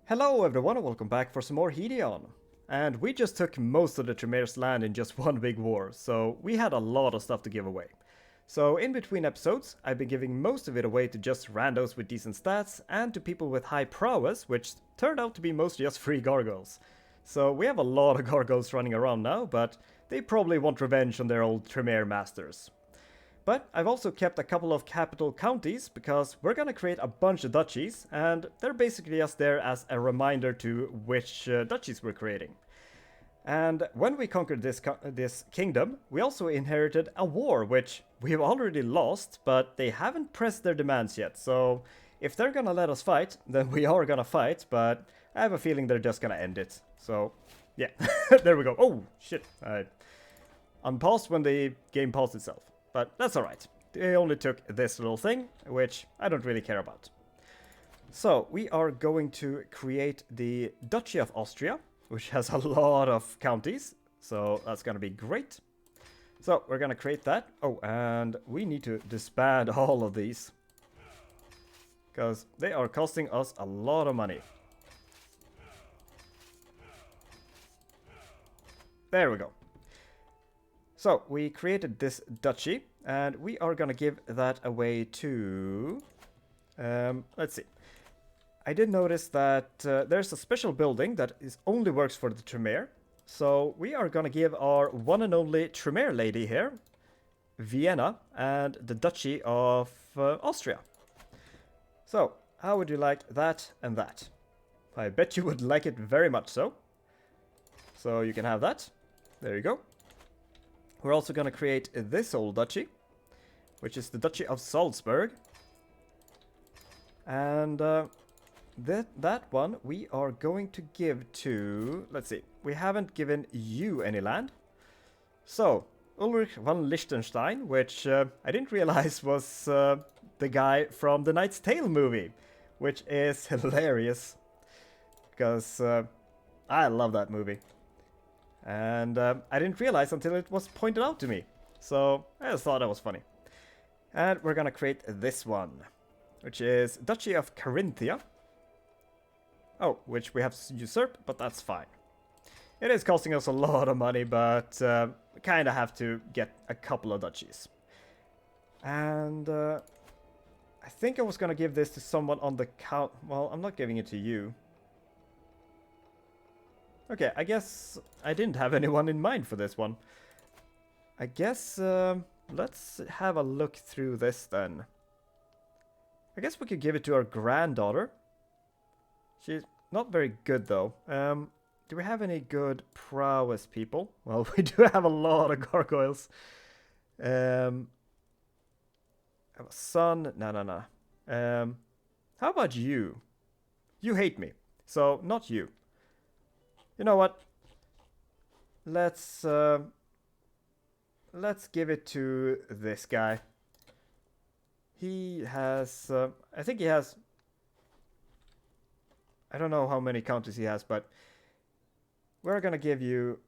Hello everyone and welcome back for some more Hedeon. And we just took most of the Tremaire's land in just one big war, so we had a lot of stuff to give away. So in between episodes, I've been giving most of it away to just randos with decent stats and to people with high prowess, which turned out to be mostly just free gargoyles. So we have a lot of gargoyles running around now, but they probably want revenge on their old Tremaire masters. But I've also kept a couple of capital counties because we're gonna create a bunch of duchies, and they're basically just there as a reminder to which duchies we're creating. And when we conquered this kingdom, we also inherited a war, which we've already lost, but they haven't pressed their demands yet. So if they're gonna let us fight, then we are gonna fight, but I have a feeling they're just gonna end it. So yeah, there we go. Oh, shit. I unpaused when the game paused itself. But that's alright. They only took this little thing, which I don't really care about. So, we are going to create the Duchy of Austria, which has a lot of counties. So, that's gonna be great. So, we're gonna create that. Oh, and we need to disband all of these, because they are costing us a lot of money. There we go. So, we created this duchy, and we are gonna give that away to... let's see. I did notice that there's a special building that only works for the Tremaire. So, we are gonna give our one and only Tremaire lady here, Vienna, and the Duchy of Austria. So, how would you like that and that? I bet you would like it very much so. So, you can have that. There you go. We're also going to create this old duchy, which is the Duchy of Salzburg. And that one we are going to give to... Let's see, we haven't given you any land. So, Ulrich von Liechtenstein, which I didn't realize was the guy from the Knight's Tale movie, which is hilarious. Because I love that movie. And I didn't realize until it was pointed out to me. So I just thought that was funny. And we're gonna create this one, which is Duchy of Carinthia. Oh, which we have to usurp, but that's fine. It is costing us a lot of money, but we kind of have to get a couple of duchies. And I think I was gonna give this to someone on the count. Well, I'm not giving it to you. Okay, I guess I didn't have anyone in mind for this one. I guess let's have a look through this then. I guess we could give it to our granddaughter. She's not very good though. Do we have any good prowess people? Well, we do have a lot of gargoyles. Have a son? No. How about you? You hate me, so not you. You know what? Let's give it to this guy. He has, I think he has, I don't know how many counties he has, but we're gonna give you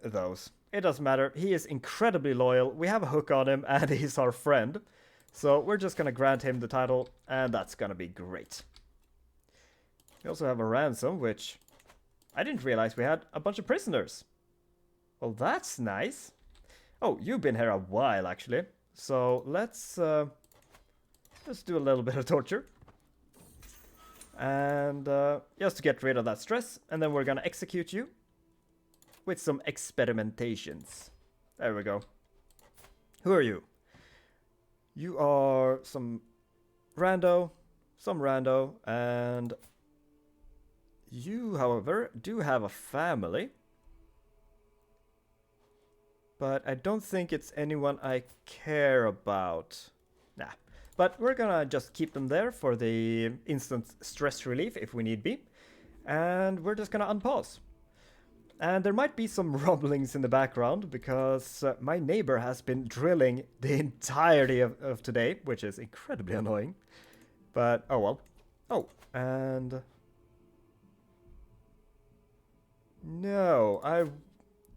those. It doesn't matter. He is incredibly loyal. We have a hook on him, and he's our friend. So we're just gonna grant him the title, and that's gonna be great. We also have a ransom, which... I didn't realize we had a bunch of prisoners. Well, that's nice. Oh, you've been here a while, actually. So let's do a little bit of torture. And just to get rid of that stress. And then we're gonna execute you with some experimentations. There we go. Who are you? You are some rando, and... You, however, do have a family. But I don't think it's anyone I care about. Nah. But we're gonna just keep them there for the instant stress relief if we need be. And we're just gonna unpause. And there might be some rumblings in the background because my neighbor has been drilling the entirety of today, which is incredibly annoying. But, oh well. Oh, and... No,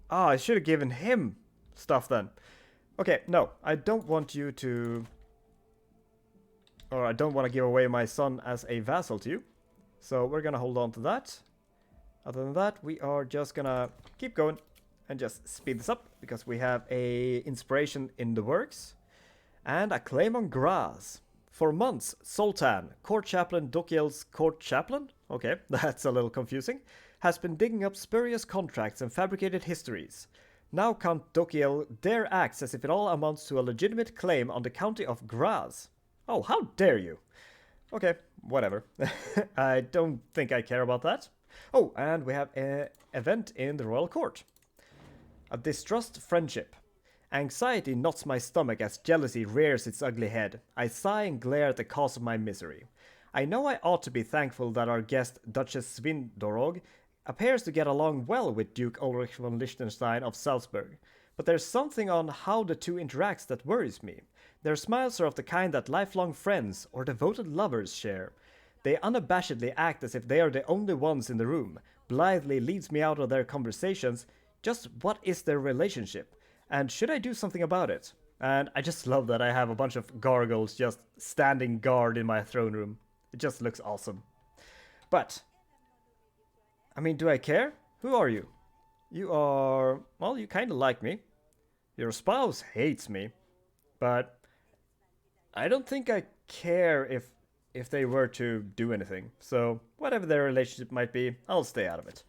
I should have given him stuff then. Okay, no, I don't want you to... Or I don't want to give away my son as a vassal to you. So we're gonna hold on to that. Other than that, we are just gonna keep going and just speed this up because we have a inspiration in the works. And a claim on Graz. For months, Sultan, court chaplain Dukiel's court chaplain, okay, that's a little confusing, has been digging up spurious contracts and fabricated histories. Now Count Dukiel dare acts as if it all amounts to a legitimate claim on the county of Graz. Oh, how dare you! Okay, whatever. I don't think I care about that. Oh, and we have an event in the royal court. A distrust friendship. Anxiety knots my stomach as jealousy rears its ugly head. I sigh and glare at the cause of my misery. I know I ought to be thankful that our guest, Duchess Svindorog, appears to get along well with Duke Ulrich von Liechtenstein of Salzburg, but there's something on how the two interact that worries me. Their smiles are of the kind that lifelong friends or devoted lovers share. They unabashedly act as if they are the only ones in the room, blithely leads me out of their conversations. Just what is their relationship? And should I do something about it? And I just love that I have a bunch of gargoyles just standing guard in my throne room. It just looks awesome. But, I mean, do I care? Who are you? You are, well, you kind of like me. Your spouse hates me. But I don't think I care if they were to do anything. So, whatever their relationship might be, I'll stay out of it.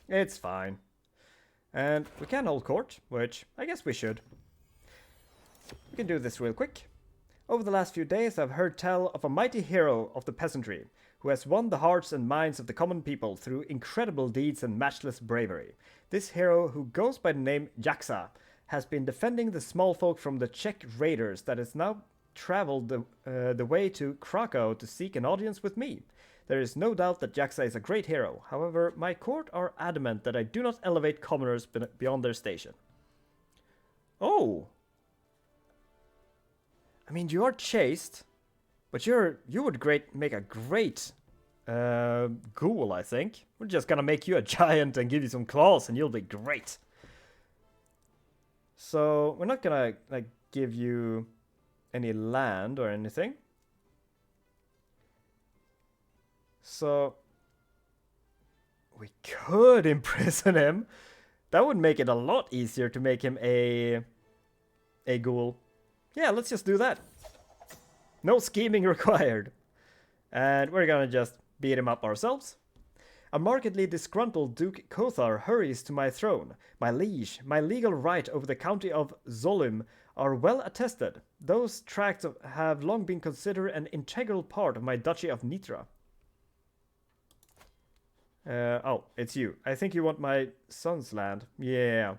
It's fine. And we can hold court, which I guess we should. We can do this real quick. Over the last few days, I've heard tell of a mighty hero of the peasantry, who has won the hearts and minds of the common people through incredible deeds and matchless bravery. This hero, who goes by the name Jaksa, has been defending the small folk from the Czech raiders that has now traveled the way to Krakow to seek an audience with me. There is no doubt that Jaksa is a great hero. However, my court are adamant that I do not elevate commoners beyond their station. Oh. I mean, you are chaste, but you would make a great ghoul, I think. We're just gonna make you a giant and give you some claws and you'll be great. So, we're not gonna, like, give you any land or anything. So, we could imprison him. That would make it a lot easier to make him a ghoul. Yeah, let's just do that. No scheming required. And we're gonna just beat him up ourselves. A markedly disgruntled Duke Kothar hurries to my throne. My liege, my legal right over the county of Zolym are well attested. Those tracts have long been considered an integral part of my duchy of Nitra. Oh, it's you. I think you want my son's land. Yeah.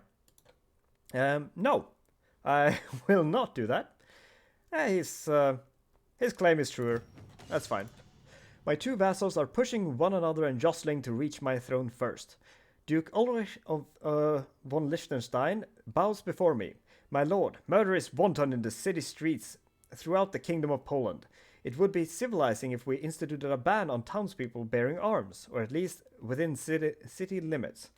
No. I will not do that. His claim is truer. That's fine. My two vassals are pushing one another and jostling to reach my throne first. Duke Ulrich of von Liechtenstein bows before me. My lord, murder is wanton in the city streets throughout the Kingdom of Poland. It would be civilizing if we instituted a ban on townspeople bearing arms, or at least within city limits.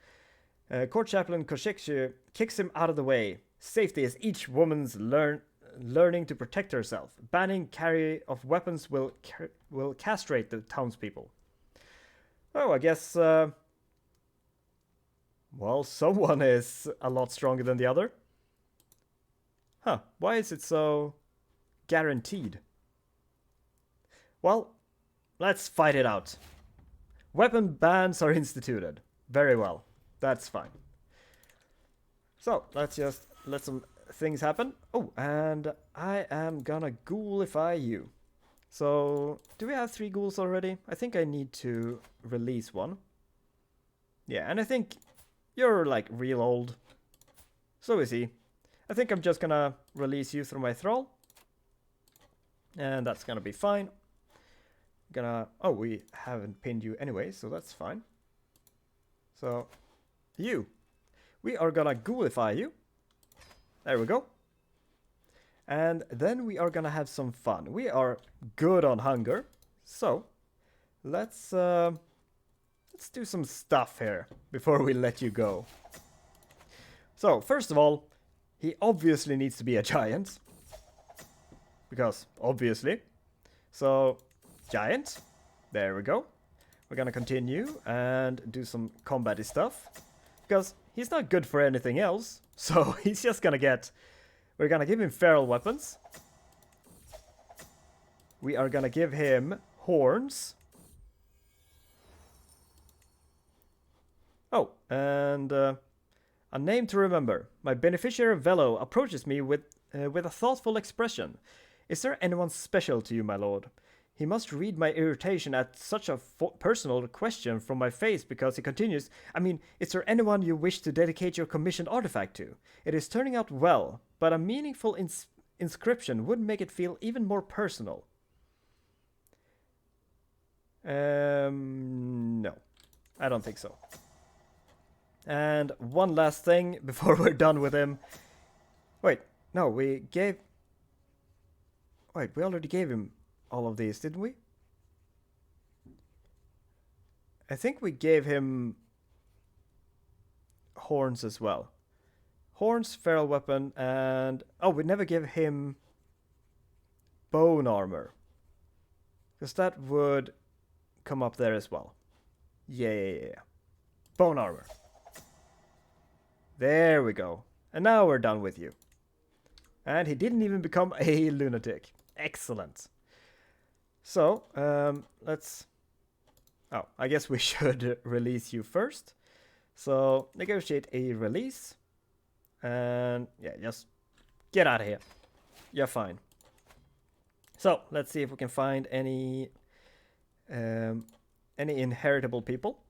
Court Chaplain Koshikshi kicks him out of the way. Safety is each woman's learning to protect herself. Banning carry of weapons will castrate the townspeople. Oh, I guess, well, someone is a lot stronger than the other. Huh, why is it so guaranteed? Well, let's fight it out. Weapon bans are instituted. Very well. That's fine. So, let's just let some things happen. Oh, and I am gonna ghoulify you. So, do we have 3 ghouls already? I think I need to release one. Yeah, and I think you're like real old. So is he. I think I'm just gonna release you through my thrall. And that's gonna be fine. Oh, we haven't pinned you anyway, so that's fine. So, we are gonna ghoulify you. There we go. And then we are gonna have some fun. We are good on hunger, so let's do some stuff here before we let you go. So, first of all, he obviously needs to be a giant. Because, obviously. So, giant. There we go. we're gonna continue and do some combat-y stuff. Because he's not good for anything else. So he's just gonna get... We're gonna give him feral weapons. We are gonna give him horns. Oh, and a name to remember. My beneficiary Velo approaches me with a thoughtful expression. Is there anyone special to you, my lord? He must read my irritation at such a personal question from my face because he continues, I mean, is there anyone you wish to dedicate your commissioned artifact to? It is turning out well, but a meaningful inscription would make it feel even more personal. No, I don't think so. And one last thing before we're done with him. Wait, no, we already gave him all of these, didn't we? I think we gave him horns as well. Horns, feral weapon, and... Oh, we never gave him bone armor. Because that would come up there as well. Yeah. Bone armor. There we go. And now we're done with you. And he didn't even become a lunatic. Excellent. So, let's... Oh, I guess we should release you first. So, negotiate a release. And, yeah, just get out of here. You're fine. So, let's see if we can find any inheritable people.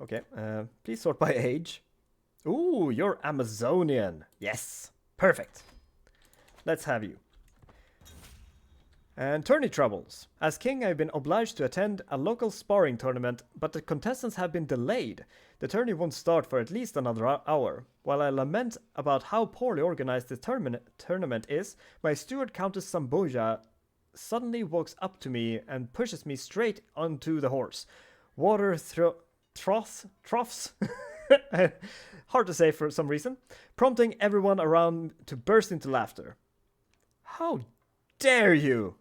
Okay, please sort by age. Ooh, you're Amazonian. Yes, perfect. Let's have you. And tourney troubles. As king, I've been obliged to attend a local sparring tournament, but the contestants have been delayed. The tourney won't start for at least another hour. While I lament about how poorly organized the tournament is, my steward Countess Samboja suddenly walks up to me and pushes me straight onto the horse. Water troughs? Hard to say for some reason, prompting everyone around to burst into laughter. How dare you!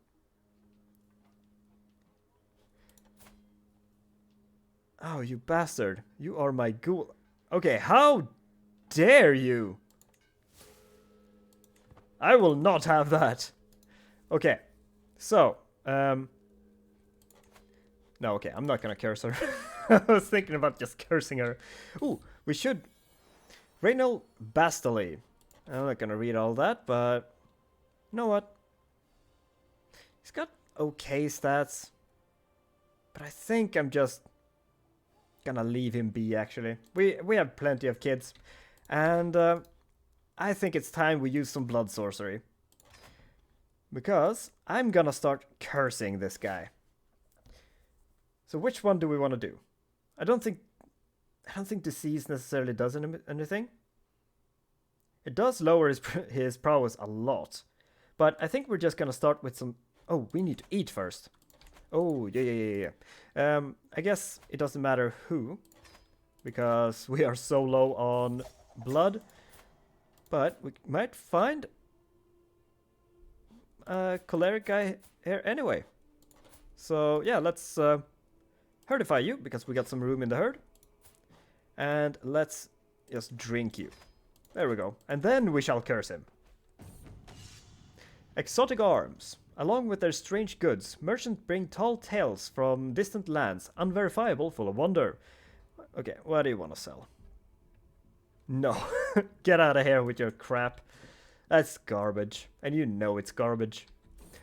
Oh, you bastard. You are my ghoul. Okay, how dare you? I will not have that. Okay, so, no, okay, I'm not gonna curse her. I was thinking about just cursing her. Ooh, we should... Reynald Bastily. I'm not gonna read all that, but... You know what? He's got okay stats. But I think I'm just... gonna leave him be, actually. We have plenty of kids. And I think it's time we use some blood sorcery. Because I'm gonna start cursing this guy. So which one do we want to do? I don't think disease necessarily does anything. It does lower his prowess a lot. But I think we're just gonna start with some... Oh, we need to eat first. Oh, yeah. I guess it doesn't matter who. Because we are so low on blood. But we might find a choleric guy here anyway. So, yeah, let's herdify you, because we got some room in the herd. And let's just drink you. There we go. And then we shall curse him. Exotic arms. Along with their strange goods, merchants bring tall tales from distant lands, unverifiable, full of wonder. Okay, what do you want to sell? No. Get out of here with your crap. That's garbage. And you know it's garbage.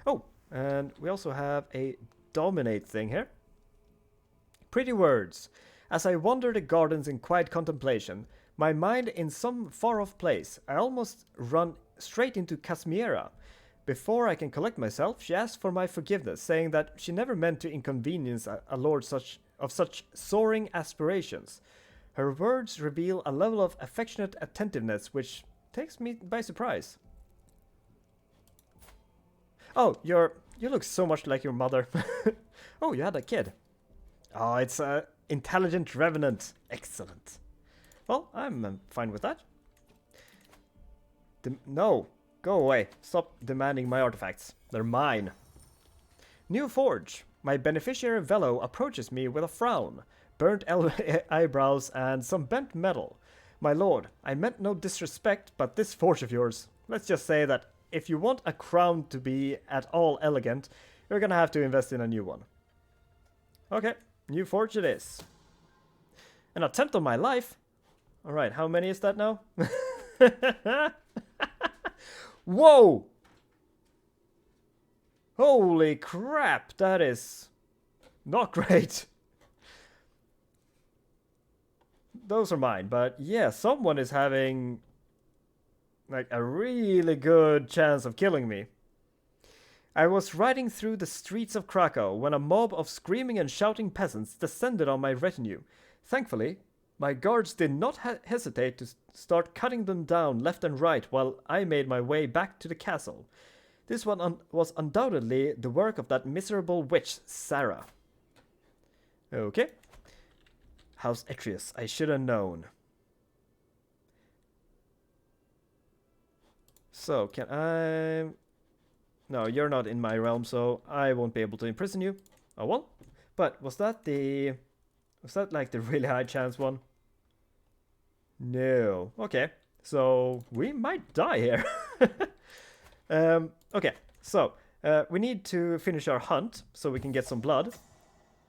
Oh, and we also have a dominate thing here. Pretty words. As I wander the gardens in quiet contemplation, my mind in some far-off place, I almost run straight into Casmiera. Before I can collect myself, she asks for my forgiveness, saying that she never meant to inconvenience a lord of such soaring aspirations. Her words reveal a level of affectionate attentiveness which takes me by surprise. Oh, you look so much like your mother. Oh, you had a kid. Oh, it's a intelligent revenant. Excellent. Well, I'm fine with that. No. Go away. Stop demanding my artifacts. They're mine. New forge. My beneficiary Velo approaches me with a frown, burnt eyebrows, and some bent metal. My lord, I meant no disrespect, but this forge of yours, let's just say that if you want a crown to be at all elegant, you're gonna have to invest in a new one. Okay, new forge it is. An attempt on my life? Alright, how many is that now? Whoa! Holy crap, that is not great. Those are mine, but yeah, someone is having like a really good chance of killing me. I was riding through the streets of Krakow when a mob of screaming and shouting peasants descended on my retinue. Thankfully, my guards did not hesitate to start cutting them down left and right while I made my way back to the castle. This one was undoubtedly the work of that miserable witch, Sarah. Okay. House Etrius, I should have known. So, can I... No, you're not in my realm, so I won't be able to imprison you. Oh well. But was that the... Was that like the really high chance one? No. Okay. So, we might die here. Okay, so we need to finish our hunt so we can get some blood.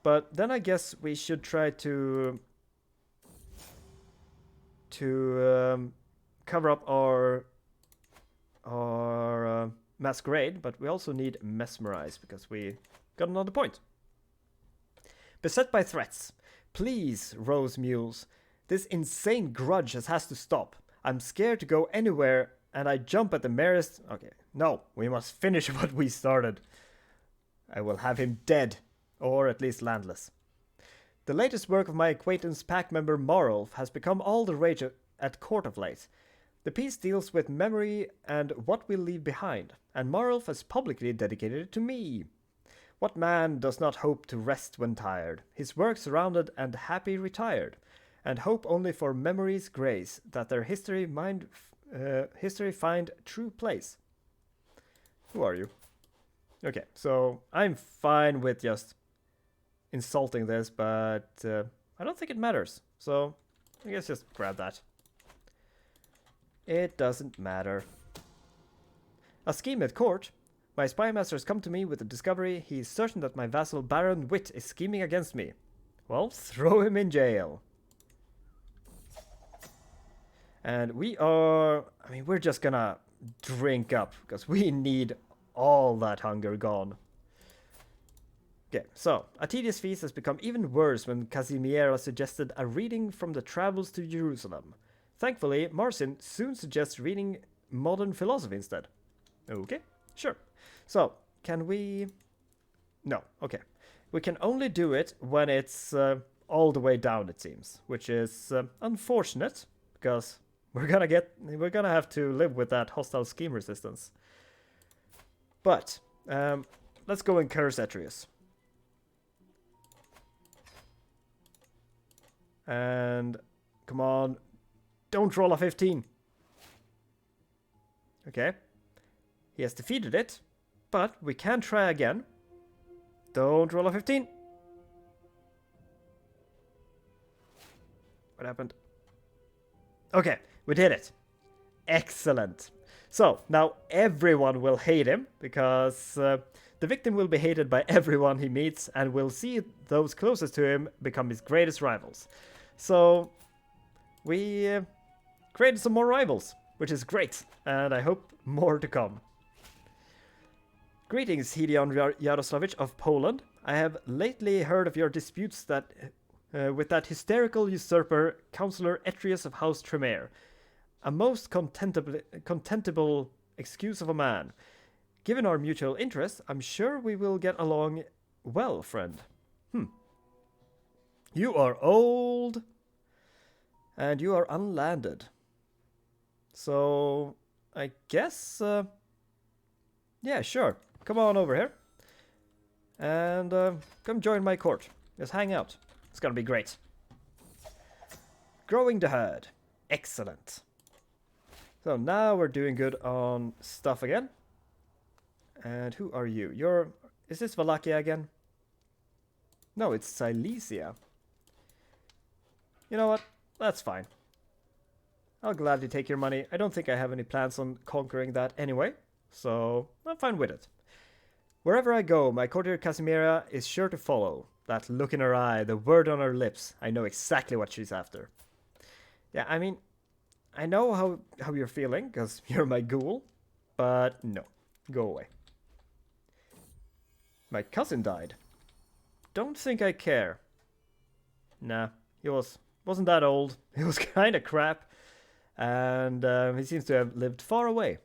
But then I guess we should try to cover up our masquerade, but we also need mesmerize because we got another point. Beset by threats. Please, Rose Mules. This insane grudge has to stop. I'm scared to go anywhere and I jump at the merest... Okay, no, we must finish what we started. I will have him dead, or at least landless. The latest work of my acquaintance pack member Marulf has become all the rage at court of late. The piece deals with memory and what we leave behind, and Marulf has publicly dedicated it to me. What man does not hope to rest when tired, his work surrounded and happy retired, and hope only for memory's grace that their history find true place. Who are you? Okay, so I'm fine with just insulting this, but I don't think it matters. So I guess just grab that. It doesn't matter. A scheme at court. My spy master has come to me with the discovery he is certain that my vassal Baron Witt is scheming against me. Well, throw him in jail. And we're just gonna drink up because we need all that hunger gone. Okay, so a tedious feast has become even worse when Casimiera suggested a reading from the Travels to Jerusalem. Thankfully, Marcin soon suggests reading modern philosophy instead. Okay, sure. So, can we... No, okay. We can only do it when it's all the way down, it seems, which is unfortunate because we're gonna have to live with that hostile scheme resistance. But let's go and curse Etrius. And come on, don't roll a 15. Okay. He has defeated it, but we can try again. Don't roll a 15. What happened? Okay, we did it. Excellent. So, now everyone will hate him, because the victim will be hated by everyone he meets, and will see those closest to him become his greatest rivals. So, we created some more rivals, which is great, and I hope more to come. Greetings, Hedeon Yaroslavich of Poland. I have lately heard of your disputes with that hysterical usurper, Councillor Etrius of House Tremere. A most contemptible excuse of a man. Given our mutual interest, I'm sure we will get along well, friend. You are old, and you are unlanded. So, I guess, yeah, sure. Come on over here. And come join my court. Just hang out. It's gonna be great. Growing the herd. Excellent. So now we're doing good on stuff again. And who are you? Is this Wallachia again? No, it's Silesia. You know what? That's fine. I'll gladly take your money. I don't think I have any plans on conquering that anyway, so I'm fine with it. Wherever I go, my courtier Casimira is sure to follow. That look in her eye, the word on her lips, I know exactly what she's after. Yeah, I mean, I know how you're feeling, because you're my ghoul, but no, go away. My cousin died. Don't think I care. Nah, he wasn't that old. He was kinda crap, and he seems to have lived far away.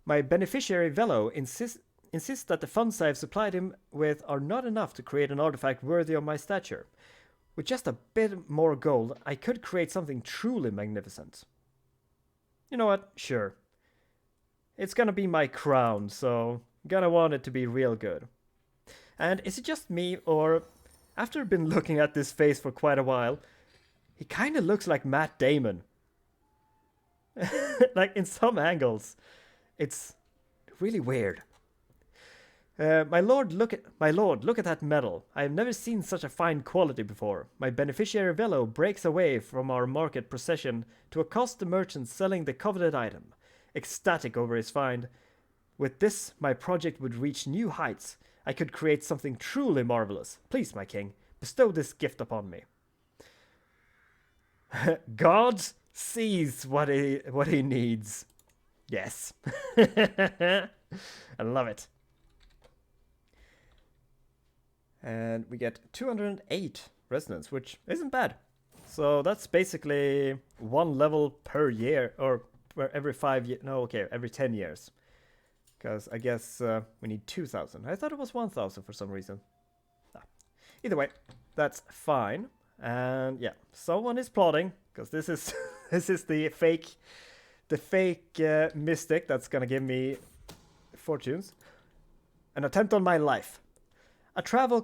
My beneficiary Velo insists that the funds I have supplied him with are not enough to create an artifact worthy of my stature. With just a bit more gold, I could create something truly magnificent. You know what? Sure. It's gonna be my crown, so gonna want it to be real good. And is it just me, or after I've been looking at this face for quite a while, he kinda looks like Matt Damon. Like in some angles. It's really weird. My lord, look at that medal. I have never seen such a fine quality before. My beneficiary Velo breaks away from our market procession to accost the merchant selling the coveted item, ecstatic over his find. With this, my project would reach new heights. I could create something truly marvelous. Please, my king, bestow this gift upon me. God sees what he needs. Yes. I love it. And we get 208 resonance, which isn't bad. So that's basically one level per year, or every 5 years. No, okay, every 10 years. Because I guess we need 2,000. I thought it was 1,000 for some reason. Either way, that's fine. And yeah, someone is plotting, because this is this is the fake mystic that's gonna give me fortunes. An attempt on my life. A travel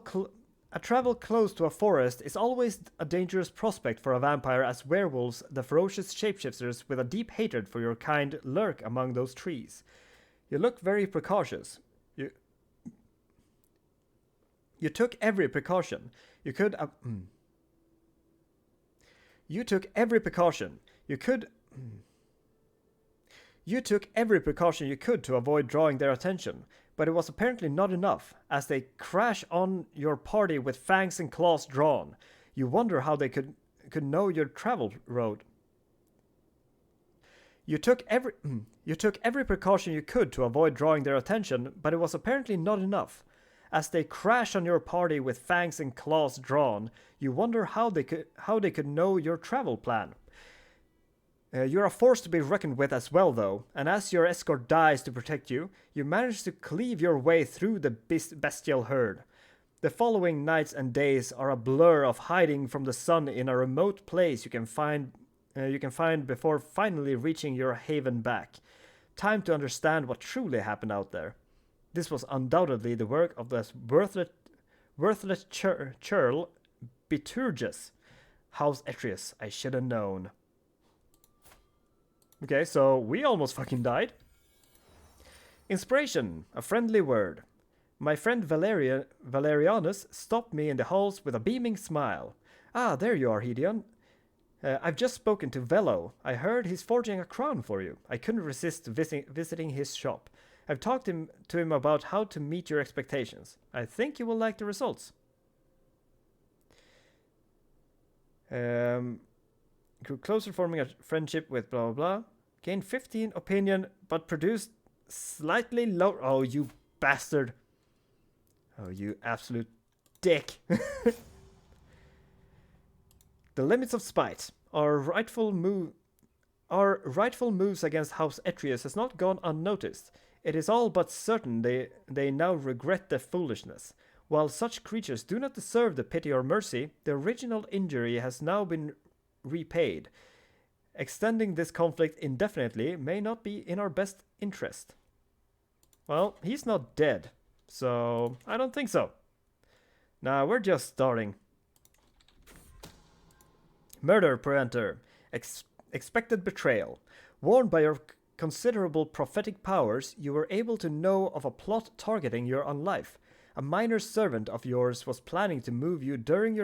close to a forest is always a dangerous prospect for a vampire, as werewolves, the ferocious shapeshifters with a deep hatred for your kind, lurk among those trees. You look very precautious. You took every precaution you could. You took every precaution you could. You took every precaution you could to avoid drawing their attention, but it was apparently not enough, as they crash on your party with fangs and claws drawn. You wonder how they could know your travel road. You took every precaution you could to avoid drawing their attention, but it was apparently not enough. As they crash on your party with fangs and claws drawn, you wonder how they could know your travel plan. You're a force to be reckoned with as well, though, and as your escort dies to protect you, you manage to cleave your way through the bestial herd. The following nights and days are a blur of hiding from the sun in a remote place you can find before finally reaching your haven back. Time to understand what truly happened out there. This was undoubtedly the work of the worthless churl Biturgus. House Etrius, I should have known. Okay, so we almost fucking died. Inspiration, a friendly word. My friend Valerianus stopped me in the halls with a beaming smile. Ah, there you are, Hedeon. I've just spoken to Velo. I heard he's forging a crown for you. I couldn't resist visiting his shop. I've talked to him about how to meet your expectations. I think you will like the results. Grew closer, forming a friendship with blah blah blah. Gained 15 opinion, but produced slightly low. Oh, you bastard. Oh, you absolute dick. The limits of spite. Our rightful moves against House Etrius has not gone unnoticed. It is all but certain they now regret their foolishness. While such creatures do not deserve the pity or mercy, the original injury has now been repaid. Extending this conflict indefinitely may not be in our best interest. Well, he's not dead, so I don't think so. Nah, we're just starting. Murder preenter. Expected betrayal. Warned by your considerable prophetic powers, you were able to know of a plot targeting your unlife. A minor servant of yours was planning to move you during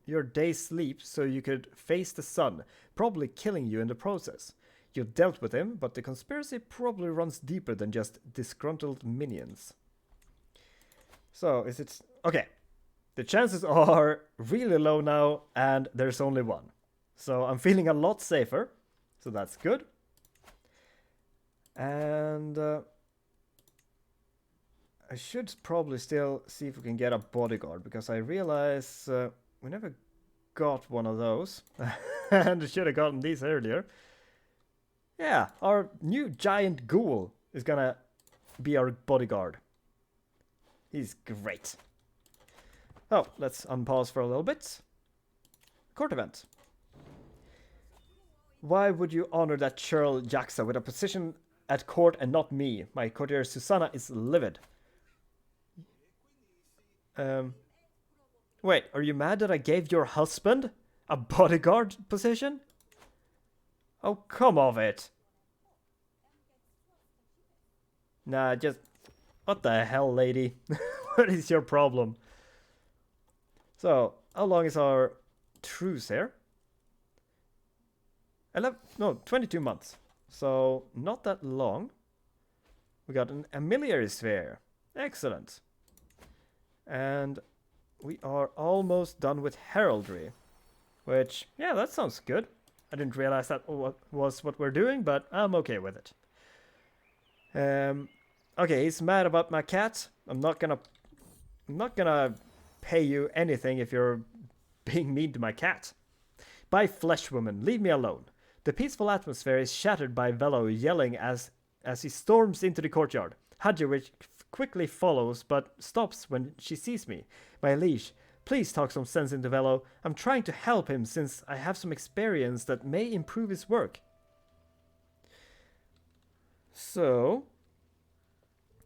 your day's sleep so you could face the sun, probably killing you in the process. You dealt with him, but the conspiracy probably runs deeper than just disgruntled minions. So, is it... Okay. The chances are really low now, and there's only one. So, I'm feeling a lot safer. So, that's good. And... I should probably still see if we can get a bodyguard, because I realize we never got one of those. And I should have gotten these earlier. Yeah, our new giant ghoul is gonna be our bodyguard. He's great. Oh, let's unpause for a little bit. Court event. Why would you honor that churl Jaxa with a position at court and not me? My courtier Susanna is livid. Wait, are you mad that I gave your husband a bodyguard position? Oh, come off it. Nah, just... What the hell, lady? What is your problem? So, how long is our truce here? 22 months. So, not that long. We got an ameliorary sphere. Excellent. And we are almost done with heraldry. Which, yeah, that sounds good. I didn't realize that was what we're doing, but I'm okay with it. Okay, he's mad about my cat. I'm not gonna pay you anything if you're being mean to my cat. Bye, flesh woman, leave me alone. The peaceful atmosphere is shattered by Velo yelling as he storms into the courtyard. Hadjewicz quickly follows, but stops when she sees me. My liege, please talk some sense into Velo. I'm trying to help him since I have some experience that may improve his work. So,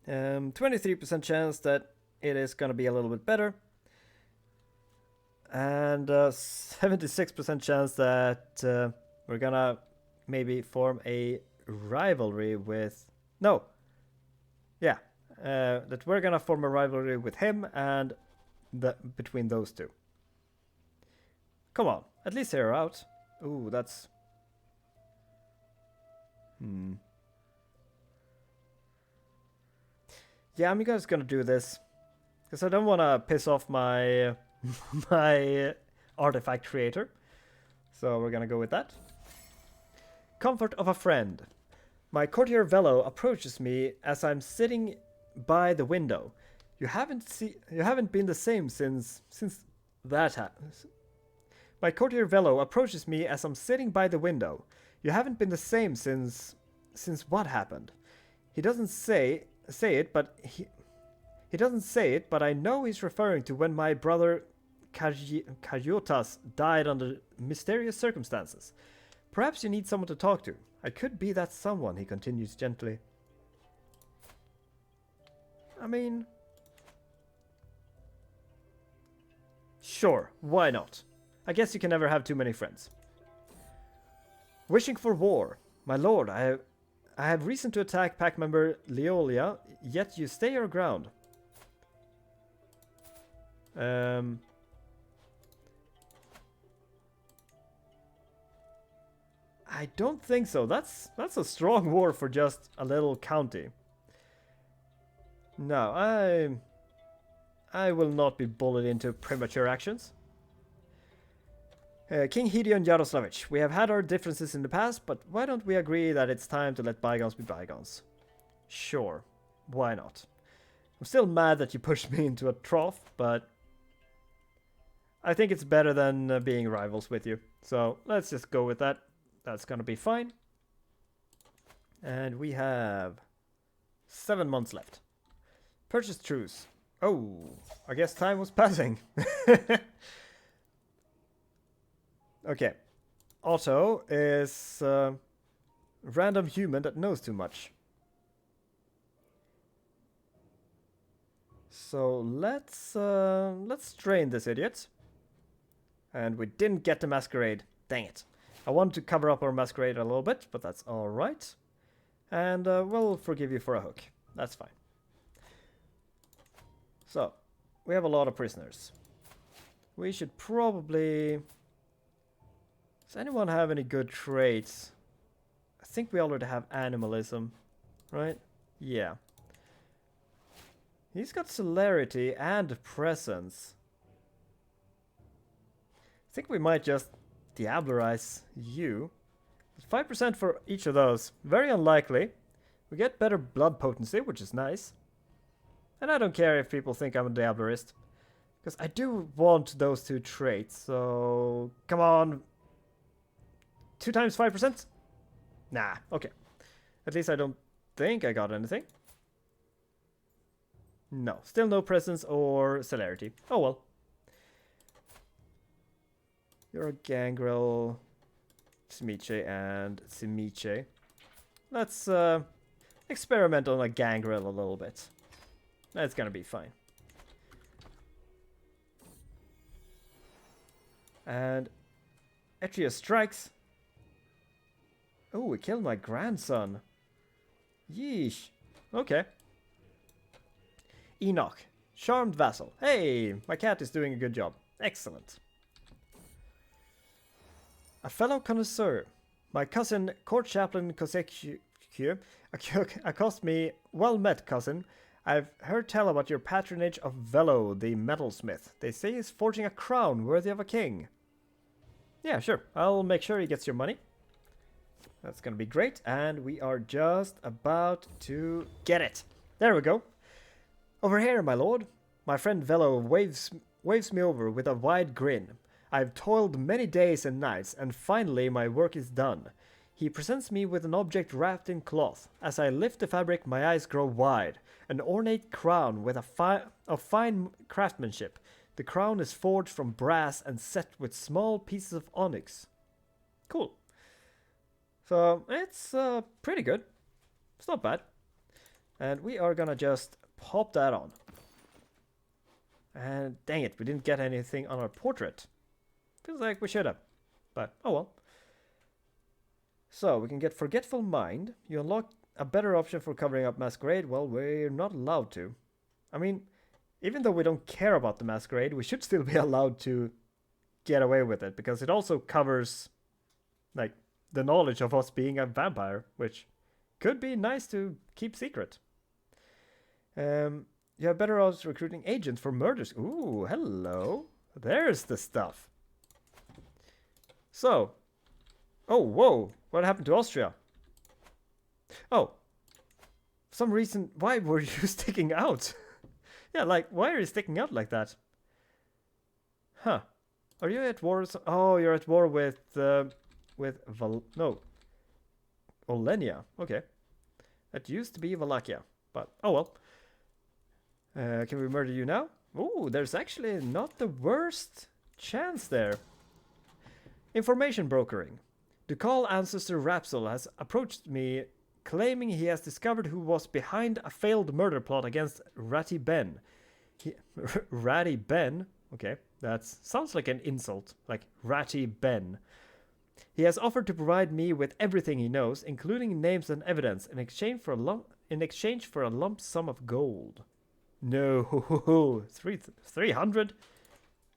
23% chance that it is going to be a little bit better. And 76% chance that we're going to maybe form a rivalry with... No. Yeah. That we're going to form a rivalry with him and between those two. Come on. At least they're out. Ooh, that's... Yeah, I'm just gonna do this. Because I don't want to piss off my my artifact creator. So we're gonna go with that. Comfort of a friend. My courtier Velo approaches me as I'm sitting by the window. You haven't been the same since that happened. My courtier Velo approaches me as I'm sitting by the window. You haven't been the same since what happened? He doesn't say it, but he doesn't say it, but I know he's referring to when my brother Karyotas died under mysterious circumstances. Perhaps you need someone to talk to. I could be that someone, he continues gently. I mean... Sure, why not? I guess you can never have too many friends. Wishing for war. My lord, I have reason to attack pack member Leolia, yet you stay your ground. I don't think so. That's a strong war for just a little county. No, I will not be bullied into premature actions. King Hedeon Yaroslavich, we have had our differences in the past, but why don't we agree that it's time to let bygones be bygones? Sure, why not? I'm still mad that you pushed me into a trough, but I think it's better than being rivals with you. So let's just go with that. That's gonna be fine. And we have 7 months left. Purchase truce. Oh, I guess time was passing. Okay. Otto is random human that knows too much. So let's train this idiot. And we didn't get the masquerade. Dang it. I wanted to cover up our masquerade a little bit, but that's alright. And we'll forgive you for a hook. That's fine. So, we have a lot of prisoners. We should probably... Does anyone have any good traits? I think we already have animalism, right? Yeah. He's got celerity and presence. I think we might just diablerize you. 5% for each of those. Very unlikely. We get better blood potency, which is nice. And I don't care if people think I'm a diablerist. Because I do want those two traits, so... Come on! 2 times 5%? Nah, okay. At least I don't think I got anything. No, still no presence or celerity. Oh well. You're a gangrel, Tzimisce and Tzimisce. Let's experiment on a gangrel a little bit. That's gonna be fine. And Etria strikes. Oh, we killed my grandson. Yeesh. Okay. Enoch. Charmed vassal. Hey, my cat is doing a good job. Excellent. A fellow connoisseur. My cousin, court chaplain Cosecue, accost me. Well met, cousin. I've heard tell about your patronage of Velo, the metalsmith. They say he's forging a crown worthy of a king. Yeah, sure. I'll make sure he gets your money. That's gonna be great. And we are just about to get it. There we go. Over here, my lord. My friend Velo waves me over with a wide grin. I've toiled many days and nights, and finally my work is done. He presents me with an object wrapped in cloth. As I lift the fabric, my eyes grow wide. An ornate crown with of fine craftsmanship. The crown is forged from brass and set with small pieces of onyx. Cool. So, it's pretty good. It's not bad. And we are gonna just pop that on. And dang it, we didn't get anything on our portrait. Feels like we should have. But, oh well. So, we can get Forgetful Mind. You unlock a better option for covering up Masquerade. Well, we're not allowed to. I mean, even though we don't care about the Masquerade, we should still be allowed to get away with it. Because it also covers, like, the knowledge of us being a vampire. Which could be nice to keep secret. You have better odds recruiting agents for murders. Ooh, hello. There's the stuff. So. Oh, whoa. What happened to Austria? Oh. For some reason, why were you sticking out? Yeah, like, why are you sticking out like that? Huh. Are you at war? Oh, you're at war with Olenia. Okay. That used to be Wallachia. But, oh well. Can we murder you now? Oh, there's actually not the worst chance there. Information brokering. Ducal ancestor Rapsol has approached me claiming he has discovered who was behind a failed murder plot against Ratty Ben. Ratty Ben? Okay, that sounds like an insult. Like Ratty Ben. He has offered to provide me with everything he knows, including names and evidence, in exchange for a lump sum of gold. No, 300?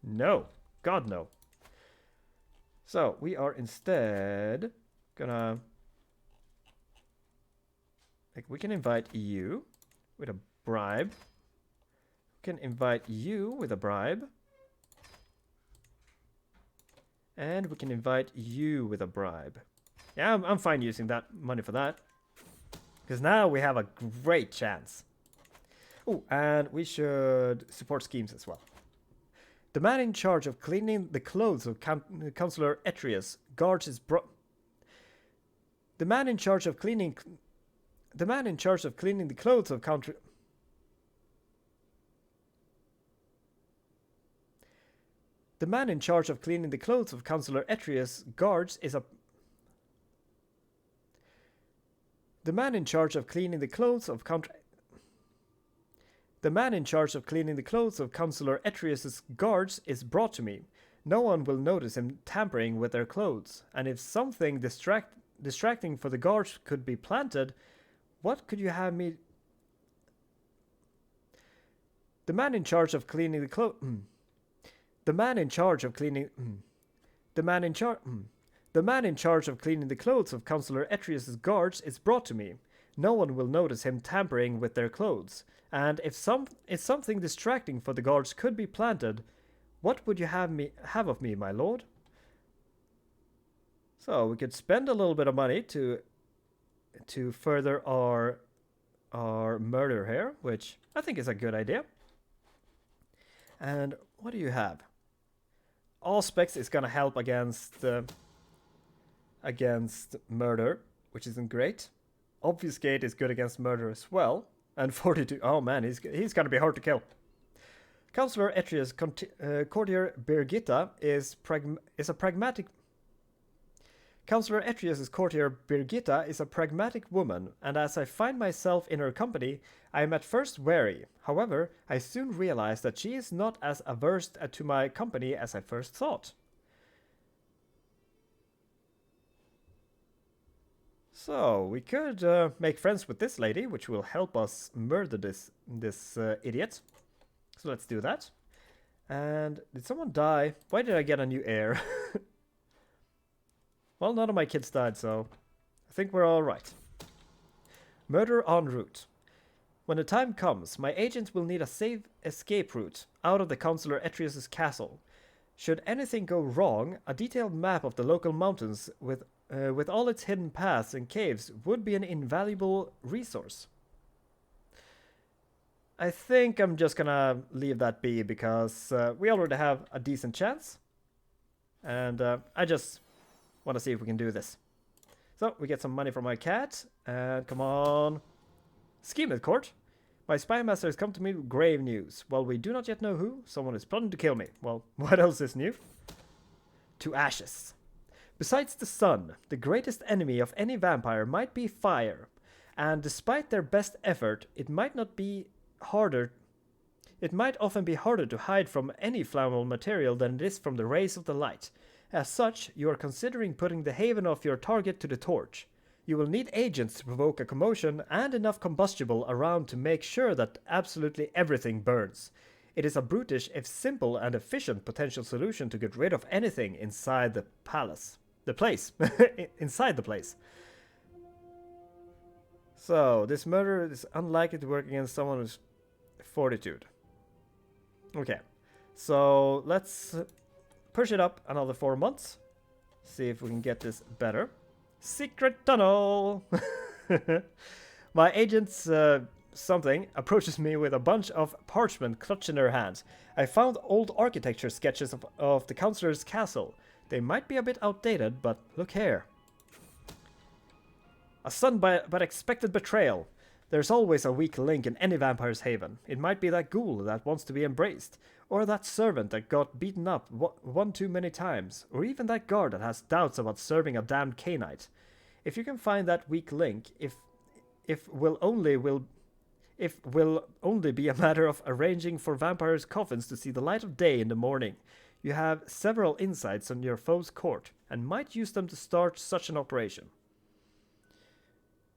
No, God no. So we are instead gonna, like, we can invite you with a bribe. We can invite you with a bribe. And we can invite you with a bribe. Yeah, I'm fine using that money for that. Because now we have a great chance. Oh, and we should support schemes as well. The man in charge of cleaning the clothes of Councillor Etrius guards his The man in charge of cleaning the clothes of The man in charge of cleaning the clothes of Councillor Etrius guards is a The man in charge of cleaning the clothes of The man in charge of cleaning the clothes of Councillor Etrius's guards is brought to me. No one will notice him tampering with their clothes, and if something distracting for the guards could be planted, what could you have me... The man in charge of cleaning the clothes. The man in charge of cleaning. The man in charge. The man in charge of cleaning the clothes of Councillor Etrius's guards is brought to me. No one will notice him tampering with their clothes, and if something distracting for the guards could be planted, what would you have of me, my lord? So we could spend a little bit of money to further our murder here, which I think is a good idea. And what do you have? Auspex is gonna help against murder, which isn't great. Obfuscate is good against murder as well. And 42. Oh man, he's gonna be hard to kill. Councillor Etrius courtier Birgitta is a pragmatic. Councillor Etrius's courtier Birgitta is a pragmatic woman, and as I find myself in her company, I am at first wary. However, I soon realize that she is not as averse to my company as I first thought. So, we could make friends with this lady, which will help us murder this idiot. So let's do that. And did someone die? Why did I get a new heir? Well, none of my kids died, so I think we're all right. Murder en route. When the time comes, my agents will need a safe escape route out of the Councillor Etrius's castle. Should anything go wrong, a detailed map of the local mountains with all its hidden paths and caves would be an invaluable resource. I think I'm just gonna leave that be because we already have a decent chance. And I just want to see if we can do this. So, we get some money from my cat. And come on. Scheme at court. My spy master has come to me with grave news. While we do not yet know who, someone is plotting to kill me. Well, what else is new? To ashes. Besides the sun, the greatest enemy of any vampire might be fire. And despite their best effort, it might often be harder to hide from any flammable material than it is from the rays of the light. As such, you are considering putting the haven of your target to the torch. You will need agents to provoke a commotion and enough combustible around to make sure that absolutely everything burns. It is a brutish, if simple and efficient potential solution to get rid of anything inside the palace. The place. Inside the place. So, this murder is unlikely to work against someone who's fortitude. Okay. So, let's push it up another 4 months. See if we can get this better. Secret tunnel! My agent's something approaches me with a bunch of parchment clutched in their hands. I found old architecture sketches of the councillor's castle. They might be a bit outdated, but look here. A sudden but expected betrayal. There's always a weak link in any vampire's haven. It might be that ghoul that wants to be embraced, or that servant that got beaten up one too many times, or even that guard that has doubts about serving a damned Cainite. If you can find that weak link, if will only be a matter of arranging for vampires' coffins to see the light of day in the morning. You have several insights on your foe's court, and might use them to start such an operation.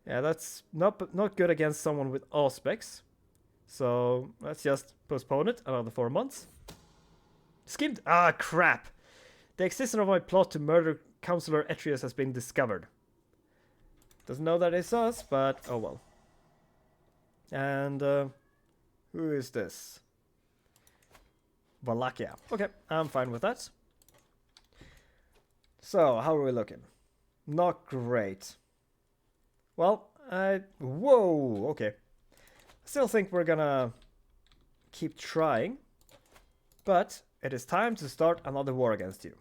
Yeah, that's not good against someone with Auspex. So, let's just postpone it another 4 months. Skimmed. Ah, crap! The existence of my plot to murder Councillor Etrius has been discovered. Doesn't know that it's us, but oh well. And, who is this? Wallachia. Okay, I'm fine with that. So, how are we looking? Not great. Well, whoa, okay. Still think we're gonna keep trying, but it is time to start another war against you.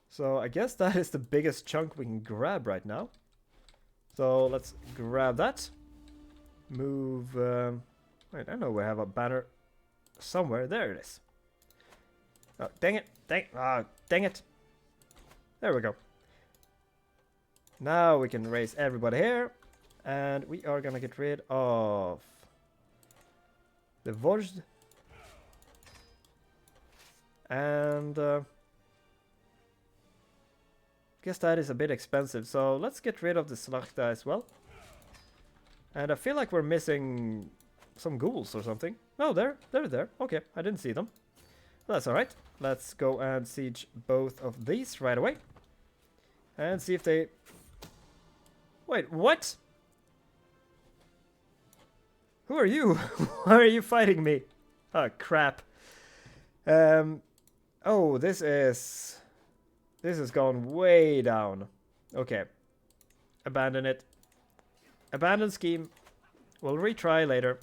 So I guess that is the biggest chunk we can grab right now. So let's grab that. Move, wait, I know we have a banner somewhere. There it is. Oh, dang it, dang it. There we go. Now we can raise everybody here. And we are gonna get rid of the Vojd. And guess that is a bit expensive. So let's get rid of the szlachta as well. And I feel like we're missing some ghouls or something. No, they're there. Okay, I didn't see them. That's alright. Let's go and siege both of these right away. And see if they... Wait, what? Who are you? Why are you fighting me? Oh, crap. Oh, this has gone way down. Okay. Abandon it. Abandon scheme. We'll retry later.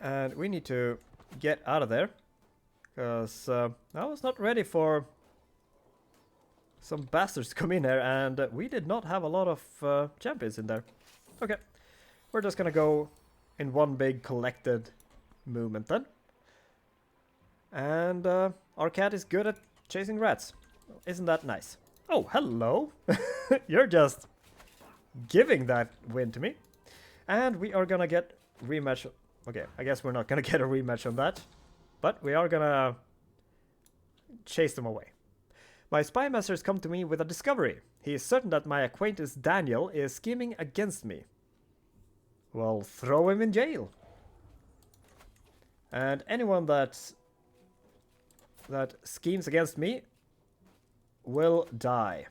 And we need to get out of there. Because I was not ready for some bastards to come in here. And we did not have a lot of champions in there. Okay. We're just gonna go in one big collected movement then. And our cat is good at chasing rats. Isn't that nice? Oh, hello! You're just giving that win to me. And we are gonna get rematch. Okay, I guess we're not gonna get a rematch on that. But we are gonna chase them away. My spy master has come to me with a discovery. He is certain that my acquaintance Daniel is scheming against me. Well, throw him in jail. And anyone that schemes against me will die.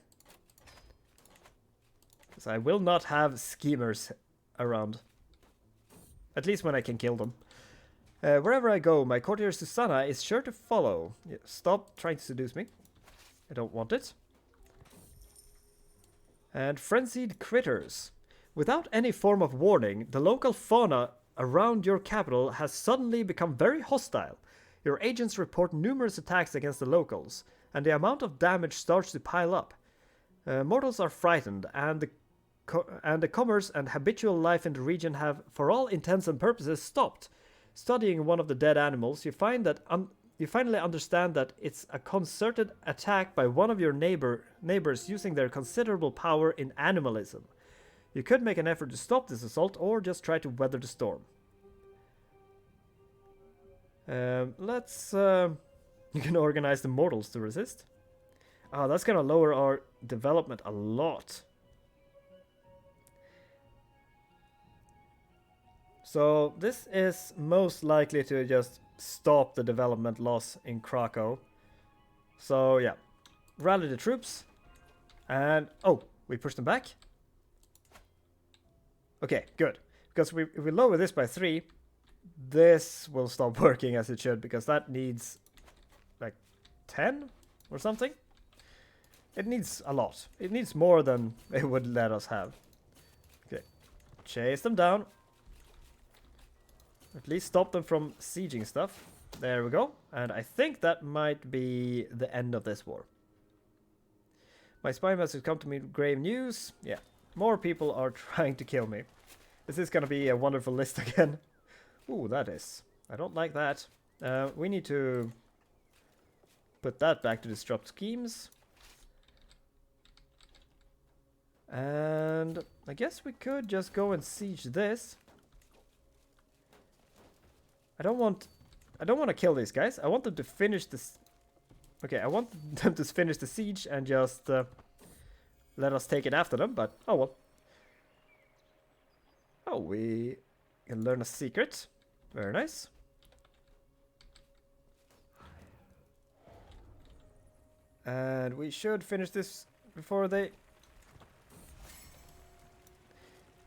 Because I will not have schemers around. At least when I can kill them. Wherever I go, my courtier Susanna is sure to follow. Stop trying to seduce me. I don't want it. And frenzied critters. Without any form of warning, the local fauna around your capital has suddenly become very hostile. Your agents report numerous attacks against the locals, and the amount of damage starts to pile up. Mortals are frightened, and the commerce and habitual life in the region have, for all intents and purposes, stopped. Studying one of the dead animals, you find that you finally understand that it's a concerted attack by one of your neighbors using their considerable power in animalism. You could make an effort to stop this assault, or just try to weather the storm. Let's... you can organize the mortals to resist. Oh, that's gonna lower our development a lot. So, this is most likely to just stop the development loss in Krakow. So, yeah. Rally the troops. And... oh, we pushed them back. Okay, good. Because if we lower this by 3, this will stop working as it should, because that needs like 10 or something. It needs a lot. It needs more than it would let us have. Okay, chase them down. At least stop them from sieging stuff. There we go. And I think that might be the end of this war. My spy message come to me with grave news. Yeah. More people are trying to kill me. This is gonna be a wonderful list again. Ooh, that is. I don't like that. We need to put that back to disrupt schemes. And I guess we could just go and siege this. I don't want to kill these guys. I want them to finish this. Okay, I want them to finish the siege and just let us take it after them, but oh well. Oh, we can learn a secret. Very nice. And we should finish this before they...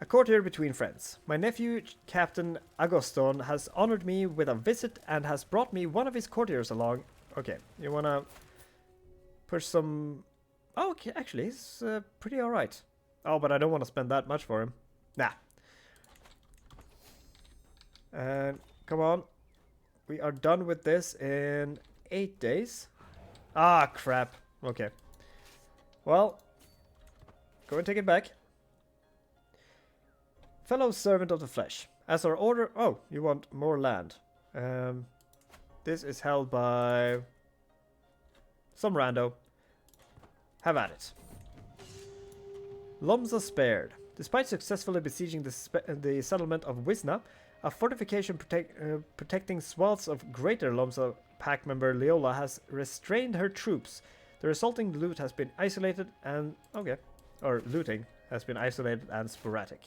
A courtier between friends. My nephew, Captain Agoston, has honored me with a visit and has brought me one of his courtiers along. Okay, you wanna push some... Oh, okay, actually, he's pretty alright. Oh, but I don't want to spend that much for him. Nah. And come on. We are done with this in 8 days. Ah, crap. Okay. Well, go and take it back. Fellow servant of the flesh. As our order... Oh, you want more land. This is held by... some rando. Have at it. Lomza spared. Despite successfully besieging the settlement of Wisna, a fortification protecting swaths of Greater Lomza pack member Leola has restrained her troops. The resulting loot has been isolated and... okay. Or looting has been isolated and sporadic.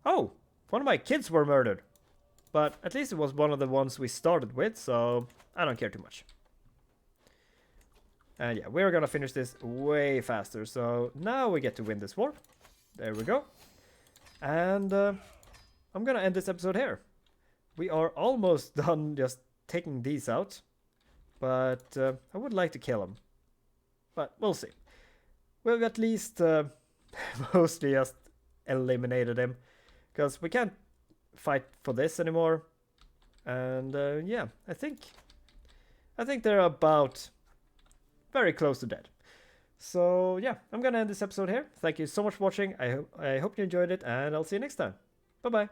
Oh, one of my kids were murdered. But at least it was one of the ones we started with, so I don't care too much. And yeah, we're gonna finish this way faster. So now we get to win this war. There we go. And I'm gonna end this episode here. We are almost done just taking these out. But I would like to kill him. But we'll see. We've at least mostly just eliminated him. Because we can't fight for this anymore. And yeah, I think they're about very close to dead. So yeah, I'm gonna end this episode here. Thank you so much for watching. I hope you enjoyed it, and I'll see you next time. Bye bye.